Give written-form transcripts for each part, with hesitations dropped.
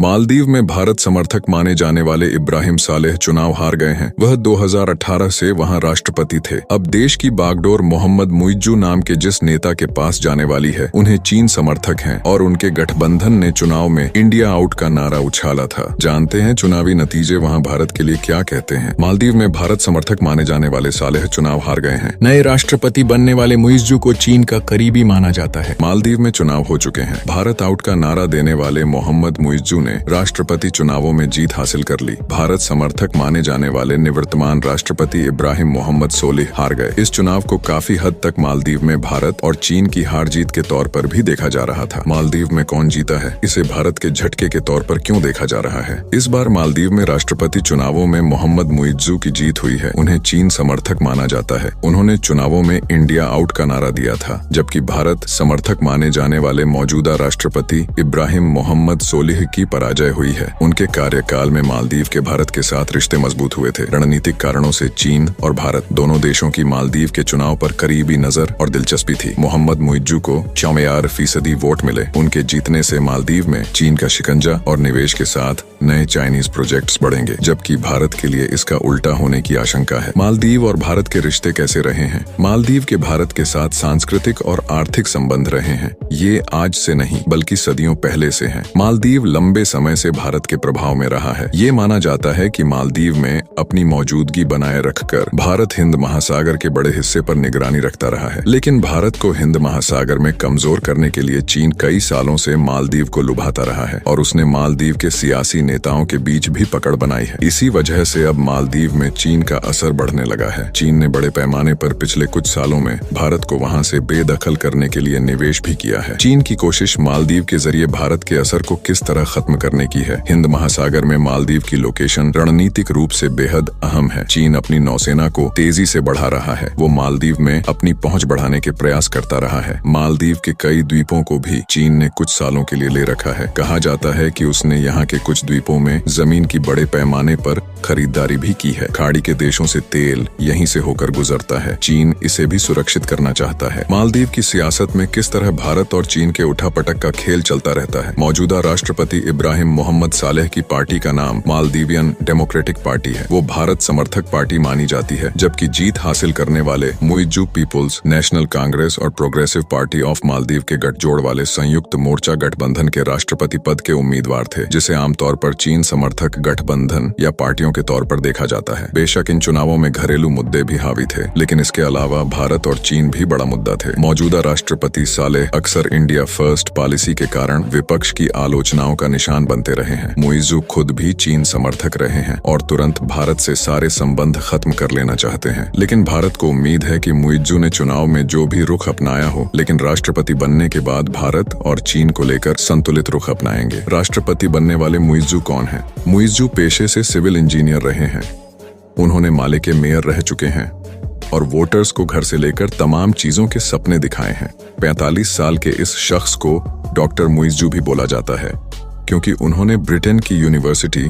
मालदीव में भारत समर्थक माने जाने वाले इब्राहिम सालेह चुनाव हार गए हैं। वह 2018 से वहां राष्ट्रपति थे। अब देश की बागडोर मोहम्मद मुइज्जू नाम के जिस नेता के पास जाने वाली है, उन्हें चीन समर्थक हैं और उनके गठबंधन ने चुनाव में इंडिया आउट का नारा उछाला था। जानते हैं चुनावी नतीजे वहां भारत के लिए क्या कहते हैं। मालदीव में भारत समर्थक माने जाने वाले सालेह चुनाव हार गए हैं। नए राष्ट्रपति बनने वाले मुइज्जू को चीन का करीबी माना जाता है। मालदीव में चुनाव हो चुके हैं। भारत आउट का नारा देने वाले मोहम्मद मुइज्जू ने राष्ट्रपति चुनावों में जीत हासिल कर ली। भारत समर्थक माने जाने वाले निवर्तमान राष्ट्रपति इब्राहिम मोहम्मद सोलिह हार गए। इस चुनाव को काफी हद तक मालदीव में भारत और चीन की हार जीत के तौर पर भी देखा जा रहा था। मालदीव में कौन जीता है, इसे भारत के झटके के तौर पर क्यों देखा जा रहा है। इस बार मालदीव में राष्ट्रपति चुनावों में मोहम्मद मुइज्जू की जीत हुई है। उन्हें चीन समर्थक माना जाता है। उन्होंने चुनावों में इंडिया आउट का नारा दिया था, जबकि भारत समर्थक माने जाने वाले मौजूदा राष्ट्रपति इब्राहिम मोहम्मद सोलिह की पराजय हुई है। उनके कार्यकाल में मालदीव के भारत के साथ रिश्ते मजबूत हुए थे। रणनीतिक कारणों से चीन और भारत दोनों देशों की मालदीव के चुनाव पर करीबी नजर और दिलचस्पी थी। मोहम्मद मुइज्जू को 64% वोट मिले। उनके जीतने से मालदीव में चीन का शिकंजा और निवेश के साथ नए चाइनीज प्रोजेक्ट्स बढ़ेंगे, जबकि भारत के लिए इसका उल्टा होने की आशंका है। मालदीव और भारत के रिश्ते कैसे रहे हैं। मालदीव के भारत के साथ सांस्कृतिक और आर्थिक संबंध रहे हैं। ये आज से नहीं बल्कि सदियों पहले से हैं। मालदीव लंबे समय से भारत के प्रभाव में रहा है। ये माना जाता है कि मालदीव में अपनी मौजूदगी बनाए रखकर भारत हिंद महासागर के बड़े हिस्से पर निगरानी रखता रहा है। लेकिन भारत को हिंद महासागर में कमजोर करने के लिए चीन कई सालों से मालदीव को लुभाता रहा है और उसने मालदीव के सियासी नेताओं के बीच भी पकड़ बनाई है। इसी वजह से अब मालदीव में चीन का असर बढ़ने लगा है। चीन ने बड़े पैमाने पर पिछले कुछ सालों में भारत को वहां से बेदखल करने के लिए निवेश भी किया है। चीन की कोशिश मालदीव के जरिए भारत के असर को किस तरह खत्म करने की है। हिंद महासागर में मालदीव की लोकेशन रणनीतिक रूप से बेहद अहम है। चीन अपनी नौसेना को तेजी से बढ़ा रहा है। वो मालदीव में अपनी पहुंच बढ़ाने के प्रयास करता रहा है। मालदीव के कई द्वीपों को भी चीन ने कुछ सालों के लिए ले रखा है। कहा जाता है कि उसने यहाँ के कुछ द्वीपों में जमीन की बड़े पैमाने पर खरीदारी भी की है। खाड़ी के देशों से तेल यहीं से होकर गुजरता है। चीन इसे भी सुरक्षित करना चाहता है। मालदीव की सियासत में किस तरह भारत और चीन के उठापटक का खेल चलता रहता है। मौजूदा राष्ट्रपति इब्राहिम मोहम्मद सालेह की पार्टी का नाम मालदीवियन डेमोक्रेटिक पार्टी है। वो भारत समर्थक पार्टी मानी जाती है, जबकि जीत हासिल करने वाले मुइज्जू पीपुल्स नेशनल कांग्रेस और प्रोग्रेसिव पार्टी ऑफ मालदीव के गठजोड़ वाले संयुक्त मोर्चा गठबंधन के राष्ट्रपति पद के उम्मीदवार थे, जिसे आमतौर पर चीन समर्थक गठबंधन या पार्टियों के तौर पर देखा जाता है। बेशक इन चुनावों में घरेलू मुद्दे भी हावी थे, लेकिन इसके अलावा भारत और चीन भी बड़ा मुद्दा थे। मौजूदा राष्ट्रपति सालेह अक्सर इंडिया फर्स्ट पॉलिसी के कारण विपक्ष की आलोचनाओं का निशान बनते रहे हैं। मुइज्जू खुद भी चीन समर्थक रहे हैं और तुरंत भारत से सारे संबंध खत्म कर लेना चाहते हैं। लेकिन भारत को उम्मीद है कि मुइज्जू ने चुनाव में जो भी रुख अपनाया हो, लेकिन राष्ट्रपति बनने के बाद भारत और चीन को लेकर संतुलित रुख अपनाएंगे। राष्ट्रपति बनने वाले मुइज्जू कौन हैं? मुइज्जू पेशे से सिविल इंजीनियर रहे हैं। उन्होंने माले के मेयर रह चुके हैं और वोटर्स को घर से लेकर तमाम चीजों के सपने दिखाए हैं। 45 साल के इस शख्स को डॉक्टर मुइज्जू भी बोला जाता है, क्योंकि उन्होंने ब्रिटेन की यूनिवर्सिटी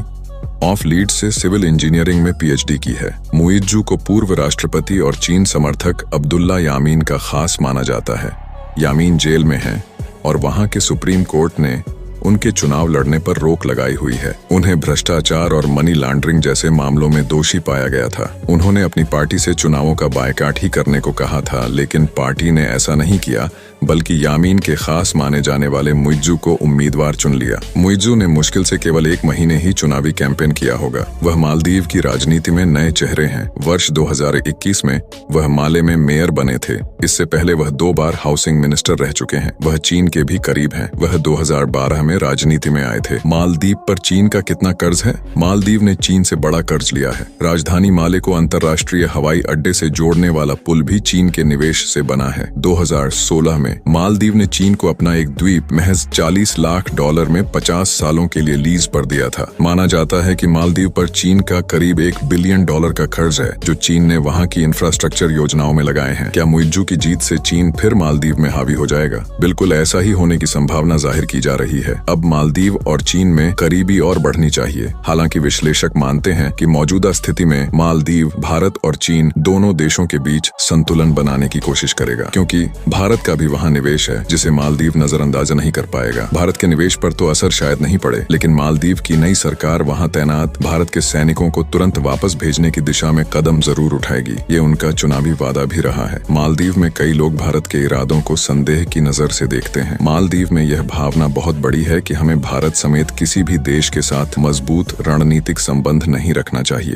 ऑफ लीड्स से सिविल इंजीनियरिंग में पीएचडी की है। मुइज्जू को पूर्व राष्ट्रपति और चीन समर्थक अब्दुल्ला यामीन का खास माना जाता है। यामीन जेल में हैं और वहां के सुप्रीम कोर्ट ने उनके चुनाव लड़ने पर रोक लगाई हुई है। उन्हें भ्रष्टाचार और मनी लॉन्ड्रिंग जैसे मामलों में दोषी पाया गया था। उन्होंने अपनी पार्टी से चुनावों का बायकाट ही करने को कहा था, लेकिन पार्टी ने ऐसा नहीं किया, बल्कि यामीन के खास माने जाने वाले मुइज्जू को उम्मीदवार चुन लिया। मुइज्जू ने मुश्किल से केवल 1 महीने ही चुनावी कैंपेन किया होगा। वह मालदीव की राजनीति में नए चेहरे हैं। वर्ष 2021 में वह माले में मेयर बने थे। इससे पहले वह 2 बार हाउसिंग मिनिस्टर रह चुके हैं। वह चीन के भी करीब हैं। वह 2012 में राजनीति में आए थे। मालदीव पर चीन का कितना कर्ज है? मालदीव ने चीन से बड़ा कर्ज लिया है। राजधानी माले को अंतर्राष्ट्रीय हवाई अड्डे से जोड़ने वाला पुल भी चीन के निवेश से बना है। 2016 में मालदीव ने चीन को अपना एक द्वीप महज $40 लाख में 50 सालों के लिए लीज पर दिया था। माना जाता है कि मालदीव पर चीन का करीब $1 बिलियन का कर्ज है, जो चीन ने वहां की इंफ्रास्ट्रक्चर योजनाओं में लगाए हैं। क्या मुइज्जू की जीत से चीन फिर मालदीव में हावी हो जाएगा? बिल्कुल ऐसा ही होने की संभावना जाहिर की जा रही है। अब मालदीव और चीन में करीबी और बढ़नी चाहिए। हालांकि विश्लेषक मानते हैं कि मौजूदा स्थिति में मालदीव भारत और चीन दोनों देशों के बीच संतुलन बनाने की कोशिश करेगा, क्योंकि भारत का भी वहाँ निवेश है जिसे मालदीव नजरअंदाज नहीं कर पाएगा। भारत के निवेश पर तो असर शायद नहीं पड़े, लेकिन मालदीव की नई सरकार वहाँ तैनात भारत के सैनिकों को तुरंत वापस भेजने की दिशा में कदम जरूर उठाएगी। ये उनका चुनावी वादा भी रहा है। मालदीव में कई लोग भारत के इरादों को संदेह की नजर से देखते हैं। मालदीव में यह भावना बहुत बड़ी है कि हमें भारत समेत किसी भी देश के साथ मजबूत रणनीतिक संबंध नहीं रखना चाहिए।